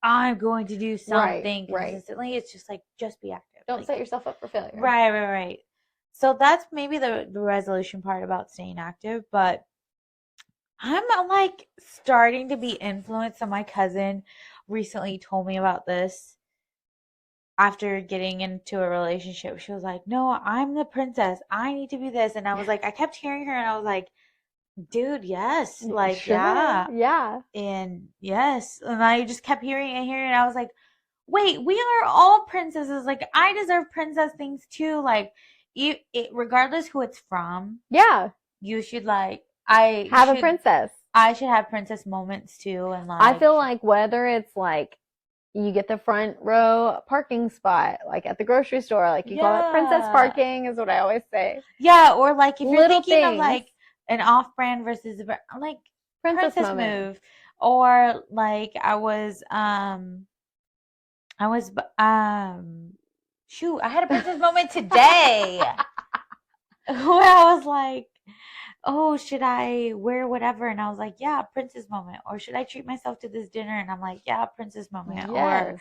I'm going to do something consistently. Right. It's just like just be active. Don't like, set yourself up for failure. Right. So that's maybe the resolution part about staying active, but I'm like starting to be influenced. So my cousin recently told me about this after getting into a relationship. She was like, "No, I'm the princess. I need to be this." And I was like, I kept hearing her and I was like, "Dude, yes. Like, Sure. yeah." Yeah. And yes. And I just kept hearing and hearing and I was like, "Wait, we are all princesses. Like, I deserve princess things too. Like, regardless who it's from, Yeah. you should like I Have a should princess. I should have princess moments too and I like feel like whether it's like you get the front row parking spot, like at the grocery store, like you call it princess yeah. parking, is what I always say. Yeah, or like if you're Little thinking of things, like an off-brand versus like princess princess moment. move or like I was shoot, I had a princess moment today where I was like, "Oh, should I wear whatever?" And I was like, "Yeah, princess moment." Or should I treat myself to this dinner? And I'm like, "Yeah, princess moment." Or Yes.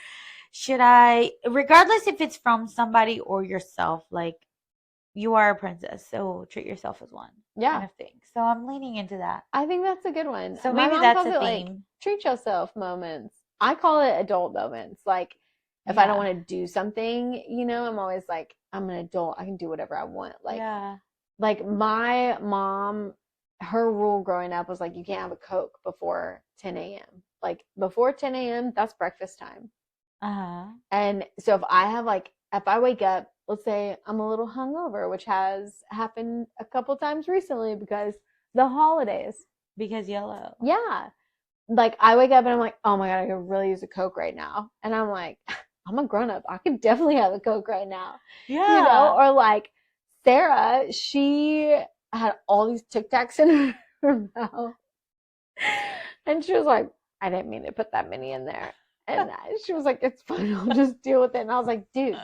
should I, regardless if it's from somebody or yourself, like you are a princess, so treat yourself as one kind Yeah. of thing. So I'm leaning into that. I think that's a good one. So My maybe mom that's calls a it like theme. treat yourself moments. I call it adult moments. Like if I don't Yeah. want to do something, I'm always like, I'm an adult. I can do whatever I want. Yeah. Like my mom, her rule growing up was like you can't have a Coke before 10 a.m. Like before 10 a.m., that's breakfast time. Uh-huh. And so if I wake up, let's say I'm a little hungover, which has happened a couple times recently because the holidays. Because yellow. Yeah. Like I wake up and I'm like, oh my God, I could really use a Coke right now. And I'm like, I'm a grown up. I could definitely have a Coke right now. Yeah. Or like Sarah, she had all these Tic Tacs in her mouth. And she was like, I didn't mean to put that many in there. And she was like, it's fine. I'll just deal with it. And I was like, dude,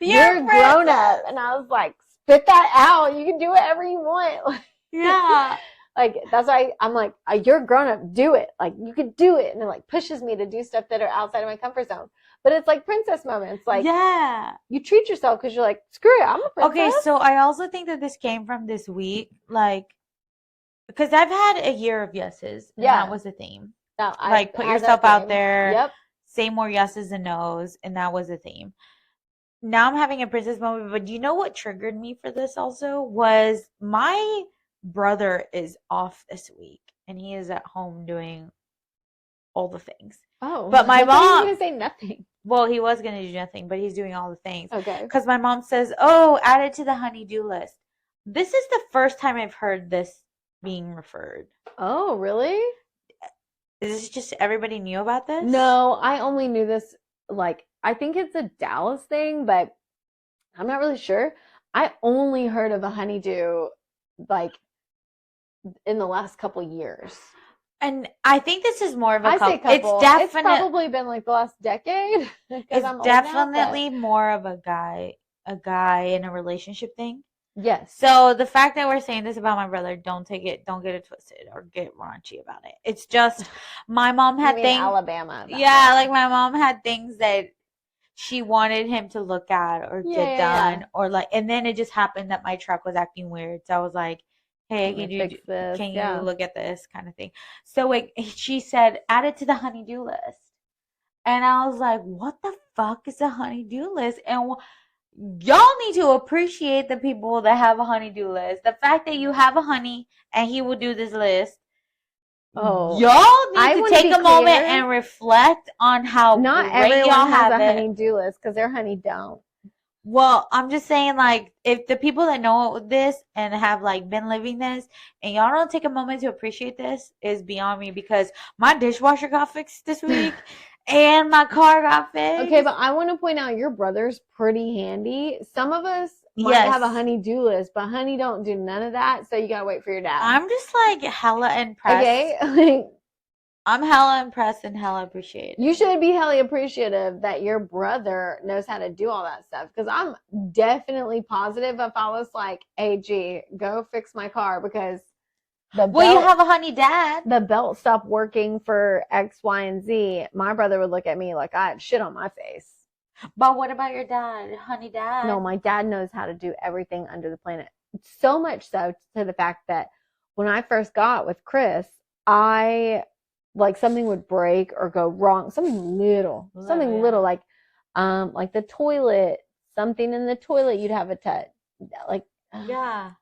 You're you're a a grown up. princess. And I was like, spit that out. You can do whatever you want. Yeah. Like, that's why I'm like, you're a grown up. Do it. Like, you could do it. And it like pushes me to do stuff that are outside of my comfort zone. But it's like princess moments. Like, Yeah. you treat yourself because you're like, screw it. I'm a Okay, princess. so I also think that this came from this week, like, because I've had a year of yeses, and that Yeah. was the theme. No, I Like, put had yourself that out theme. there, Yep. say more yeses and nos, and that was the theme. Now I'm having a princess moment, but you know what triggered me for this also was my brother is off this week, and he is at home doing all the things. Oh, But my I thought he was mom, going to say nothing. well, he was going to do nothing, but he's doing all the things. Okay. Because my mom says, "Oh, add it to the honey-do list." This is the first time I've heard this being referred. Oh, really? Is this just everybody knew about this? No, I only knew this, like, I think it's a Dallas thing, but I'm not really sure. I only heard of a honeydew, like, in the last couple years. And I think this is more of a I say couple. It's couple. It's probably been like the last decade because it's I'm old now, but definitely more of a guy in a relationship thing. yes. So the fact that we're saying this about my brother, don't get it twisted or get raunchy about it. It's just my mom You had mean things. Alabama about Yeah, it. like my mom had things that she wanted him to look at or Yeah, get yeah, yeah. done or like, and then it just happened that my truck was acting weird. So I was like, "Hey, Let me fix this. can you Yeah. look at this kind of thing?" So she said, "Add it to the honeydew list." And I was like, "What the fuck is a honeydew list?" And y'all need to appreciate the people that have a honeydew list. The fact that you have a honey and he will do this list. Oh, Y'all need I to want to take be a moment clear. and reflect on how Not great y'all everyone has have a it. honey-do list because their honey don't. Well, I'm just saying, like, if the people that know this and have like been living this, and y'all don't take a moment to appreciate this, is beyond me because my dishwasher got fixed this week, and my car got Okay, fixed. but I want to point out your brother's pretty handy. Some of us might Yes, have a honey-do list, but honey don't do none of that, so you gotta wait for your dad. I'm just like hella impressed. Okay, like I'm hella impressed and hella appreciated. you should be hella appreciative that your brother knows how to do all that stuff. Because I'm definitely positive if I was like, "Hey, G, go fix my car," because Well, you have a honey dad. the belt stopped working for X, Y, and Z, my brother would look at me like I had shit on my face. But what about your dad, honey No, dad? my dad knows how to do everything under the planet. So much so to the fact that when I first got with Chris, I like something would break or go wrong, Little, something little yeah. like the toilet, something in the toilet you'd have a touch. Like Yeah.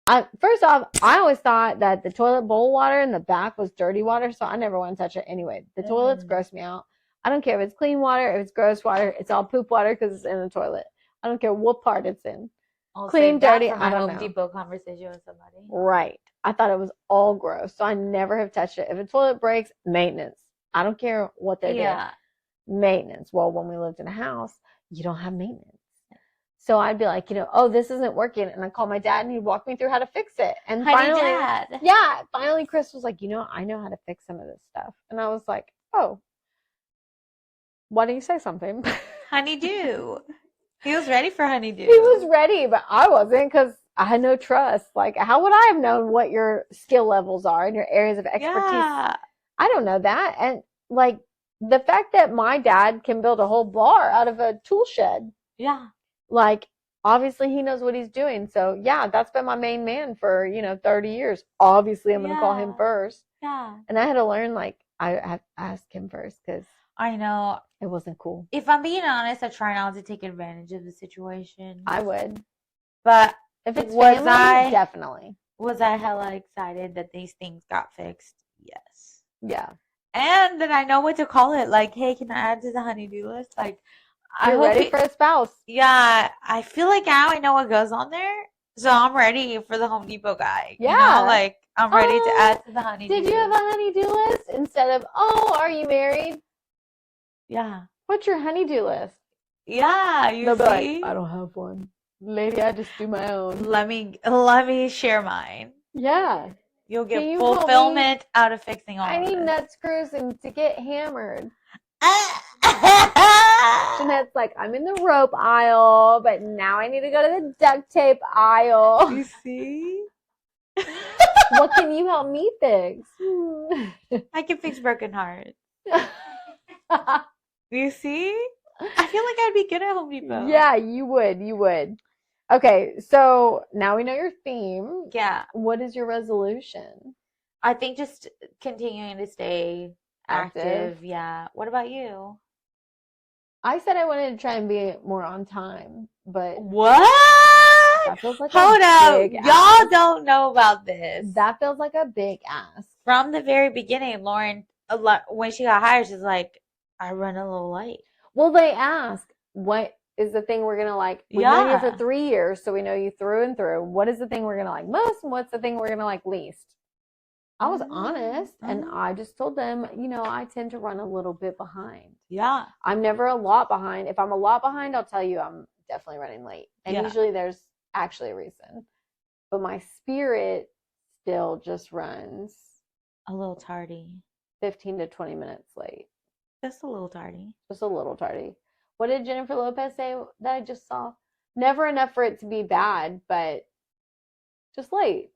I first off, I always thought that the toilet bowl water in the back was dirty water, so I never want to touch it anyway. The toilets Mm. gross me out. I don't care if it's clean water, if it's gross water, it's all poop water because it's in the toilet. I don't care what part it's in. I'll Clean, save that dirty, for I my don't Home know. Depot conversation with somebody. Right. I thought it was all gross, so I never have touched it. If a toilet breaks, maintenance. I don't care what they did. Yeah. Maintenance. Well, when we lived in a house, you don't have maintenance. So I'd be like, oh, this isn't working. And I'd call my dad and he'd walk me through how to fix it. And Honey finally, dad. yeah, finally Chris was like, I know how to fix some of this stuff. And I was like, oh, why didn't you say something? Honeydew. He was ready for honeydew. He was ready, but I wasn't because I had no trust. Like, how would I have known what your skill levels are and your areas of expertise? Yeah. I don't know that. And like the fact that my dad can build a whole bar out of a tool shed, Yeah. like obviously he knows what he's doing. So yeah, that's been my main man for 30 years. Obviously, I'm gonna call him Yeah. first, Yeah. and I had to learn like I have to ask him first because I know. it wasn't cool. If I'm being honest, I try not to take advantage of the situation. I would, But if it's was family, definitely. Was I hella excited that these things got fixed? Yes. Yeah, And that I know what to call it. Like, hey, can I add to the honeydew list? Like, I you're hope ready for a spouse. Yeah, I feel like now I know what goes on there. So I'm ready for the Home Depot guy. Yeah. Like I'm ready to add to the honeydew. Did you have a honeydew list instead of are you married? Yeah. What's your honeydew list? Yeah, you They'll be like, see? I don't have one. Lady, I just do my own. Let me share mine. Yeah. You'll Can get you fulfillment out of fixing all I of need this. nut screws and to get hammered. Jeanette's like, I'm in the rope aisle, but now I need to go to the duct tape aisle. You see? What can you help me fix? I can fix broken hearts. You see? I feel like I'd be good at Home Depot. Yeah, you would. You would. Okay, so now we know your theme. Yeah. What is your resolution? I think just continuing to stay active. Yeah. What about you? I said I wanted to try and be more on time, but What? that feels like Hold a up. big Y'all ask. don't know about this. That feels like a big ask. From the very beginning, Lauren, when she got hired, she's like, I run a little late. Well, they ask, what is the thing we're going to like? We've known you for 3 years, so we know you through and through. What is the thing we're going to like most, and what's the thing we're going to like least? I was honest, and I just told them, I tend to run a little bit behind. Yeah. I'm never a lot behind. If I'm a lot behind, I'll tell you I'm definitely running late. And usually there's actually a reason. But my spirit still just runs a little tardy. 15 to 20 minutes late. Just a little tardy. Just a little tardy. What did Jennifer Lopez say that I just saw? Never enough for it to be bad, but just late.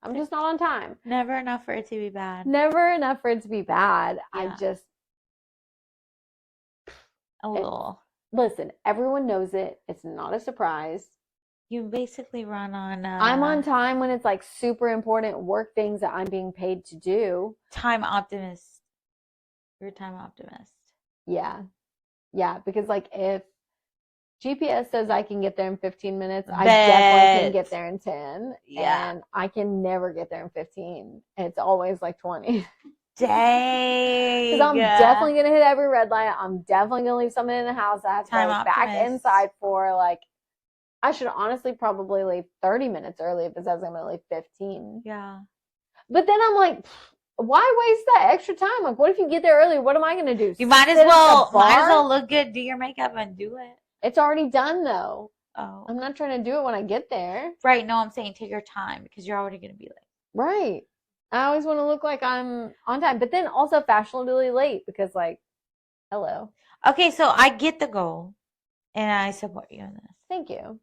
I'm just not on time. Never enough for it to be bad. Never enough for it to be bad. Yeah. I just a little. Listen, everyone knows it. It's not a surprise. You basically run on I'm on time when it's like super important work things that I'm being paid to do. Time optimist. You're a time optimist. Yeah. Yeah, because like if GPS says I can get there in 15 minutes, I definitely can get there in 10. Yeah. And I can never get there in 15. It's always like 20. Dang. Because I'm definitely going to hit every red light. I'm definitely going to leave something in the house that I have to go back inside for. Like, I should honestly probably leave 30 minutes early if it says I'm going to leave 15. Yeah. But then I'm like, why waste that extra time? Like, what if you get there early? What am I going to do? You might as well look good, do your makeup, and do it. It's already done, though. Oh. I'm not trying to do it when I get there. Right. No, I'm saying take your time because you're already going to be late. Right. I always want to look like I'm on time, but then also fashionably late because, like, hello. Okay, so I get the goal, and I support you in this. Thank you.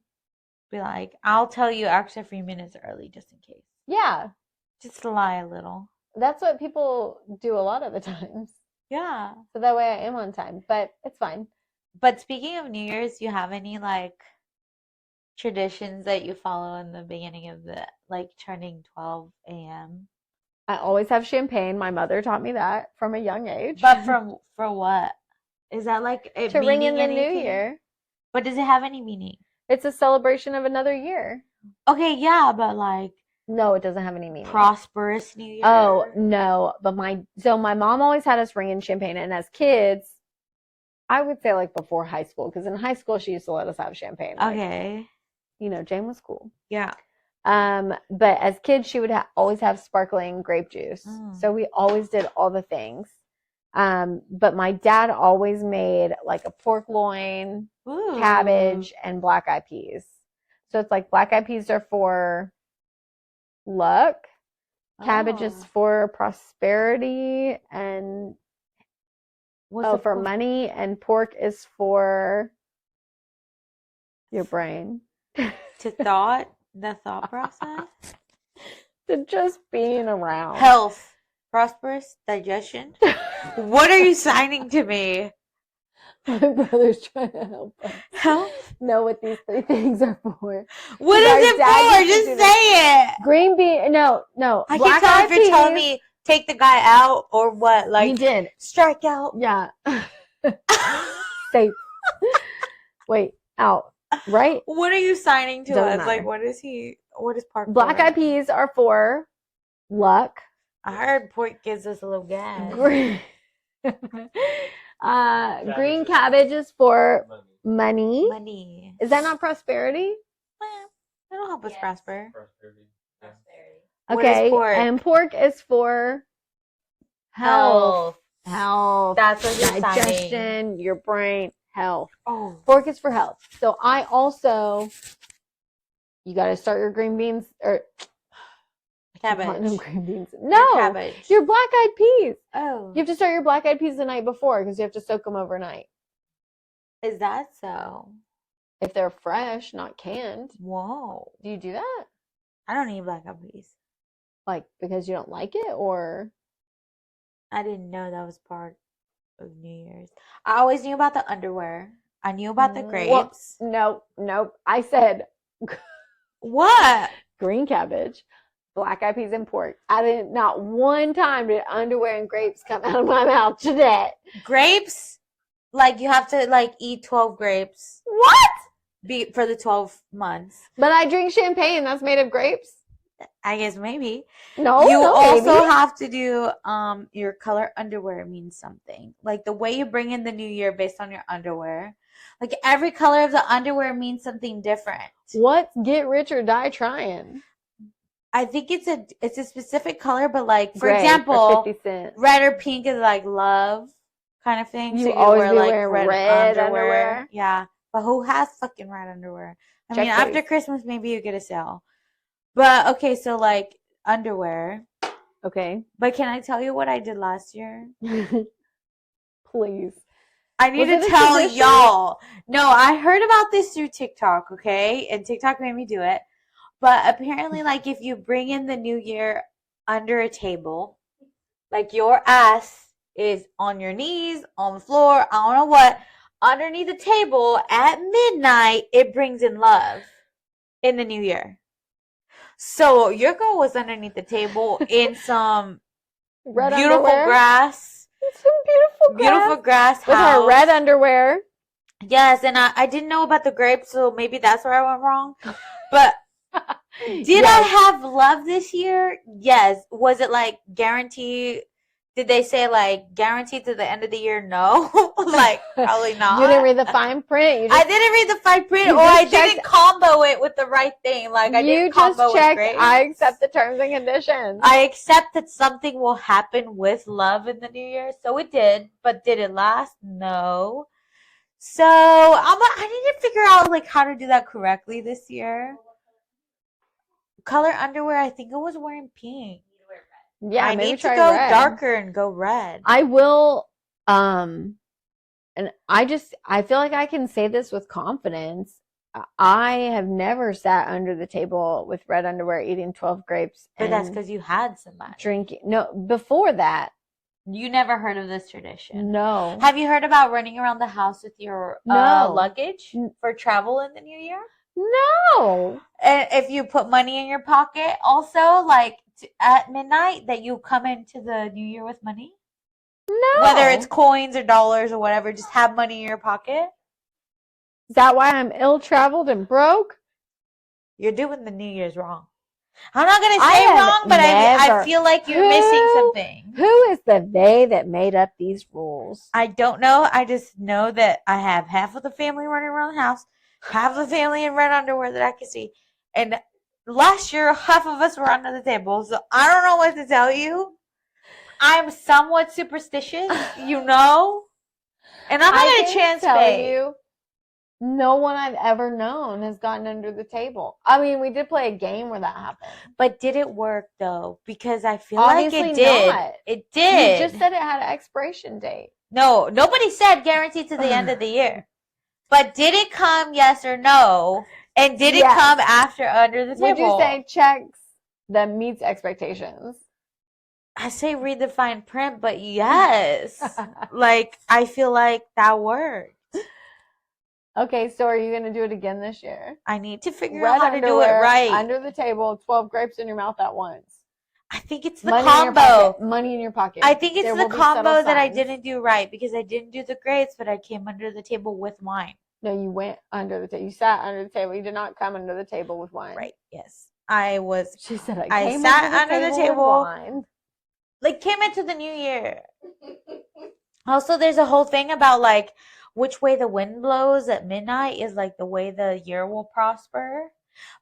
Be like, I'll tell you extra few minutes early just in case. Yeah. Just to lie a little. That's what people do a lot of the times. Yeah. So that way I am on time, but it's fine. But speaking of New Year's, do you have any like traditions that you follow in the beginning of the like turning 12 a.m.? I always have champagne. My mother taught me that from a young age. But from for what? Is that like it To ring in meaning the new anything? year. But does it have any meaning? It's a celebration of another year. Okay, yeah, but like No, it doesn't have any meaning. prosperous New Oh, Year. no. But my mom always had us ring in champagne. And as kids, I would say like before high school, because in high school she used to let us have champagne. Like, Okay. Jane was cool. Yeah. But as kids, she would always have sparkling grape juice. Mm. So we always did all the things. But my dad always made like a pork loin, Ooh. cabbage, and black eyed peas. So it's like black eyed peas are for luck, cabbage is Oh. for prosperity, and What's the for money, and pork is for your brain. to the thought process? To just being around. Health, prosperous, digestion. What are you signing to me? My brother's trying to help us Health? know what these 3 things are for. What is it for? Just say it. Green bean. No. I Black can't tell if eyed you're telling peas. me take the guy out or what. Like He did. strike out. Yeah. Safe. Wait, out. Right? What are you signing to Doesn't us? Like matter. what is Park Black for? eyed peas are for luck. I heard pork gives us a little gas. Green, green cabbage is for money. Money. Is that not prosperity? Well, it'll help us prosper. Prosperity. Yeah. What is Okay, pork? and pork is for health. That's what you're Digestion, signing. your brain, health. Oh. Pork is for health. So I also, you got to start your green beans or Cabbage. green beans. No, cabbage. Your black eyed peas. Oh. You have to start your black eyed peas the night before because you have to soak them overnight. Is that so? If they're fresh, not canned. Whoa. Do you do that? I don't eat black eyed peas. Like because you don't like it, or I didn't know that was part of New Year's. I always knew about the underwear. I knew about the grapes. Nope. I said What? green cabbage, black eyed peas, and pork. I didn't. Not one time did underwear and grapes come out of my mouth, Jeanette. Grapes? Like you have to like eat 12 grapes. What? For the 12 months. But I drink champagne that's made of grapes. I guess maybe. No, you also maybe. have to do your color underwear means something. Like the way you bring in the new year based on your underwear. Like every color of the underwear means something different. What's get rich or die trying? I think it's a specific color, but like for Gray, example, 50 cents. red or pink is like love kind of thing. You so you always wear be like wearing red underwear. Yeah. But who has fucking red underwear? I Check mean, please. after Christmas maybe you get a sale. But okay, so like underwear. Okay. But can I tell you what I did last year? Please. I need to tell y'all. No, I heard about this through TikTok, okay? And TikTok made me do it. But apparently, like, if you bring in the new year under a table, like your ass is on your knees, on the floor, I don't know what, underneath the table at midnight, it brings in love in the new year. So your girl was underneath the table in some red beautiful underwear. grass. Some beautiful grass house. With her red underwear. Yes, and I didn't know about the grapes, so maybe that's where I went wrong. But did I have love this year? Yes. Was it like guaranteed? Did they say like guaranteed to the end of the year? No. Like probably not. You didn't read the fine print. I didn't read the fine print, or I didn't combo it with the right thing. Like I didn't combo just checked, with grapes. I accept the terms and conditions. I accept that something will happen with love in the new year. So it did, but did it last? No. So I need to figure out like how to do that correctly this year. Color underwear, I think I was wearing pink. Yeah, I maybe need try to go red. darker and go red. I will, and I feel like I can say this with confidence. I have never sat under the table with red underwear eating 12 grapes. But that's because you had somebody. Drinking. No, before that, You never heard of this tradition. No. Have you heard about running around the house with your No. luggage for travel in the new year? No. And if you put money in your pocket, also, like at midnight, that you come into the new year with money? Whether it's No. coins or dollars or whatever, just have money in your pocket. Is that why I'm ill-traveled and broke? You're doing the New Year's wrong. I'm not going to I say have wrong, but I never. feel like you're missing something. Who is the they that made up these rules? I don't know. I just know that I have half of the family running around the house, half of the family in red underwear that I can see. And last year, half of us were under the table. So I don't know what to tell you. I'm somewhat superstitious, you know. And I'm not going to chance tell fate. you, no one I've ever known has gotten under the table. I mean, we did play a game where that happened. But did it work though? Because I feel Obviously like it did. not. It did. You just said it had an expiration date. No, nobody said guaranteed to the end of the year. But did it come, yes or no? And did it come after under the table? Would you say checks that meets expectations? I say read the fine print, but yes. Like, I feel like that worked. Okay, so are you going to do it again this year? I need to figure out how to do it right. Under the table, 12 grapes in your mouth at once. I think it's the combo. Money in your pocket. I think it's the combo that I didn't do right because I didn't do the grapes, but I came under the table with wine. No, you went under the table. You sat under the table. You did not come under the table with wine. Right. Yes. I was. She said I sat under the table. Like came into the new year. Also, there's a whole thing about like which way the wind blows at midnight is like the way the year will prosper.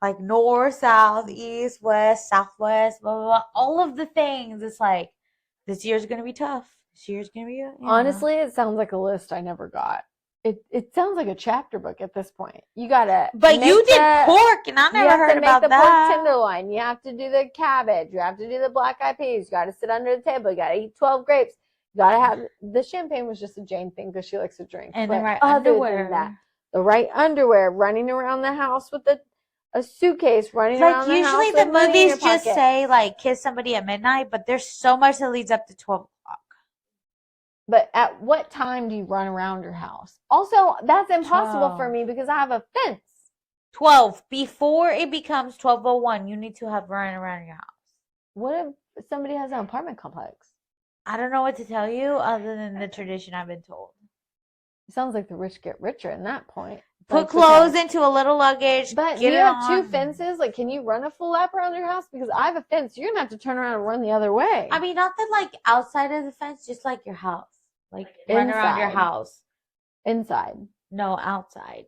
Like north, south, east, west, southwest, blah, blah, blah. All of the things. It's like, this year's going to be tough. This year's going to be, Honestly, it sounds like a list I never got. It sounds like a chapter book at this point. You got to. But you did pork, and I never heard about that. You have to make the pork tenderloin. You have to do the cabbage. You have to do the black eyed peas. You got to sit under the table. You got to eat 12 grapes. You got to have. The champagne was just a Jane thing because she likes to drink. And the right underwear. The right underwear, running around the house with a suitcase, running around the house. Like, usually the movies just say, like, kiss somebody at midnight, but there's so much that leads up to 12 o'clock. But at what time do you run around your house? Also, that's impossible for me because I have a fence. 12. Before it becomes 12:01, you need to have run around your house. What if somebody has an apartment complex? I don't know what to tell you other than the tradition I've been told. It sounds like the rich get richer in that point. Put clothes into a little luggage. But you have two fences. Like, can you run a full lap around your house? Because I have a fence. You're gonna have to turn around and run the other way. I mean, not that like outside of the fence, just like your house. Like run around your house. Inside. No, outside.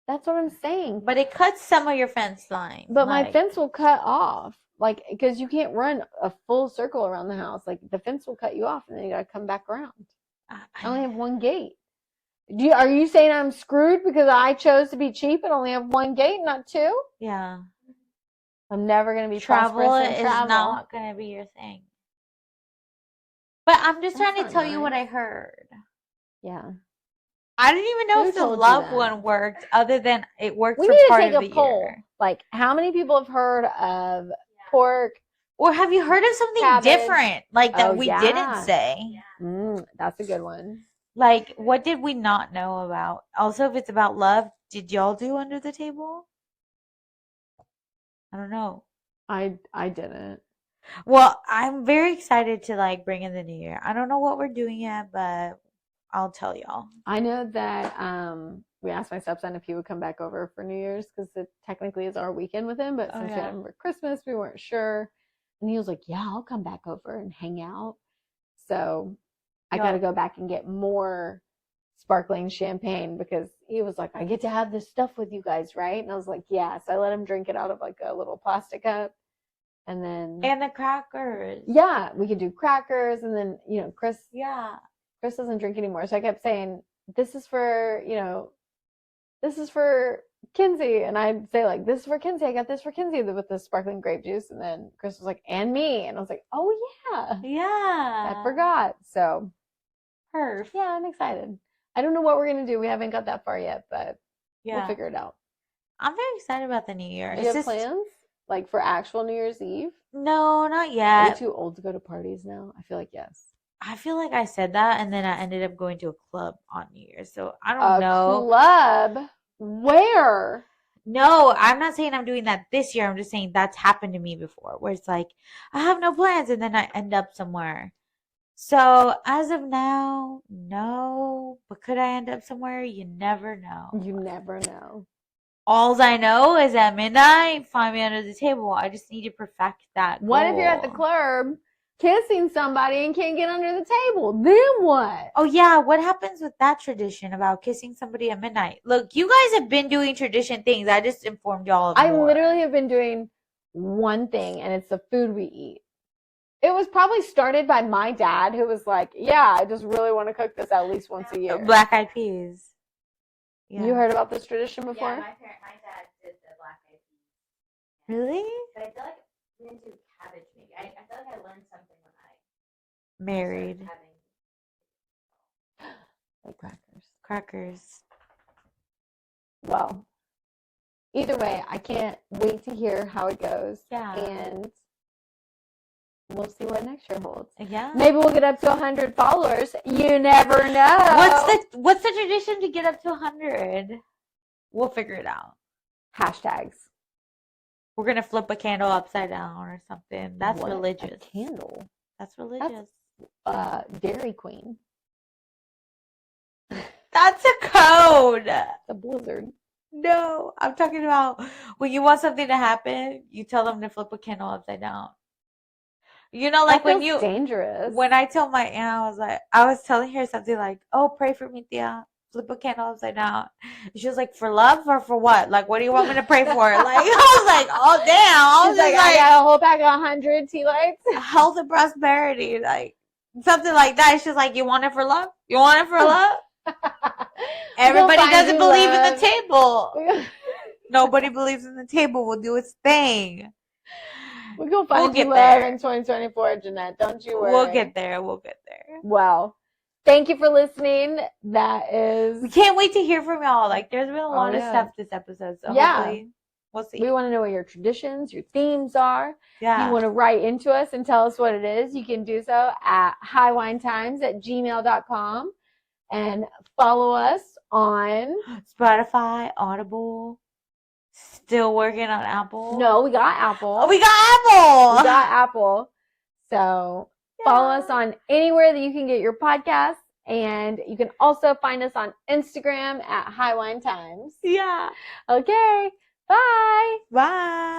That's what I'm saying. But it cuts some of your fence line. But my fence will cut off. Like, because you can't run a full circle around the house. Like, the fence will cut you off, and then you gotta come back around. I only have one gate. Are you saying I'm screwed because I chose to be cheap and only have one gate, not two? Yeah. I'm never gonna be travel is not gonna be your thing. But I'm just trying to tell you what I heard. Yeah. I didn't even know if the love one worked, other than it worked for part of the year. We need to take a poll. Like, how many people have heard of pork? Or have you heard of something different, like that we didn't say? That's a good one. Like, what did we not know about? Also, if it's about love, did y'all do under the table? I don't know. I didn't. Well, I'm very excited to like bring in the new year. I don't know what we're doing yet, but I'll tell y'all. I know that we asked my stepson if he would come back over for New Year's because it technically is our weekend with him, but since we had him for Christmas, we weren't sure. And he was like, yeah, I'll come back over and hang out. So I got to go back and get more sparkling champagne because he was like, I get to have this stuff with you guys, right? And I was like, yeah. So I let him drink it out of like a little plastic cup. And then. And the crackers. Yeah. We could do crackers. And then, Chris. Yeah. Chris doesn't drink anymore. So I kept saying, this is for Kinsey. And I'd say like, this is for Kinsey. I got this for Kinsey with the sparkling grape juice. And then Chris was like, and me. And I was like, oh yeah. Yeah. I forgot. So. Perf. Yeah, I'm excited. I don't know what we're going to do. We haven't got that far yet, but we'll figure it out. I'm very excited about the new year. Do you have plans? Like for actual New Year's Eve? No, not Are we yet. too old to go to parties now? I feel like yes. I feel like I said that, and then I ended up going to a club on New Year's. So I don't A know. club? Where? No, I'm not saying I'm doing that this year. I'm just saying that's happened to me before, where it's like I have no plans, and then I end up somewhere. So as of now, no. But could I end up somewhere? You never know. You never know. All I know is at midnight, find me under the table. I just need to perfect that What if you're at the goal. club kissing somebody and can't get under the table? Then what? Oh yeah, what happens with that tradition about kissing somebody at midnight? Look, you guys have been doing tradition things. I just informed y'all of I more. literally have been doing one thing, and it's the food we eat. It was probably started by my dad, who was like, yeah, I just really want to cook this at least once a year. Black eyed peas. Yeah. You heard about this tradition before? Yeah, my dad did the black eyed peas. Really? But I feel like we didn't do cabbage maybe. I feel like I learned something when I married. Like crackers. Crackers. Well, either way, I can't wait to hear how it goes. Yeah. And we'll see what next year holds. Yeah. Maybe we'll get up to 100 followers. You never know. What's the tradition to get up to 100? We'll figure it out. Hashtags. We're gonna flip a candle upside down or something. That's What? religious. A candle. That's religious. That's, Dairy Queen. That's a code. A blizzard. No, I'm talking about when you want something to happen, you tell them to flip a candle upside down. You know, like when you dangerous. When I told my aunt, I was telling her something like, "Oh, pray for me, Tia. Flip a candle upside down." And she was like, "For love or for what? Like, what do you want me to pray for?" Like, I was like, "Oh, damn!" She's like, "I got a whole pack of 100 tea lights, health and prosperity, like something like that." She's like, "You want it for love? You want it for love?" Everybody doesn't believe in the table. Nobody believes in the table. Will do its thing. We're going to find you love in 2024, Jeanette. Don't you worry. We'll get there. Well, thank you for listening. We can't wait to hear from y'all. Like, there's been a lot of stuff this episode. So hopefully we'll see. We want to know what your traditions, your themes are. Yeah. If you want to write into us and tell us what it is, you can do so at highwinetimes@gmail.com. And follow us on Spotify, Audible. Still working on Apple. No, we got Apple. Oh, we got Apple. So follow us on anywhere that you can get your podcasts. And you can also find us on Instagram at Highwine Times. Yeah. Okay. Bye. Bye.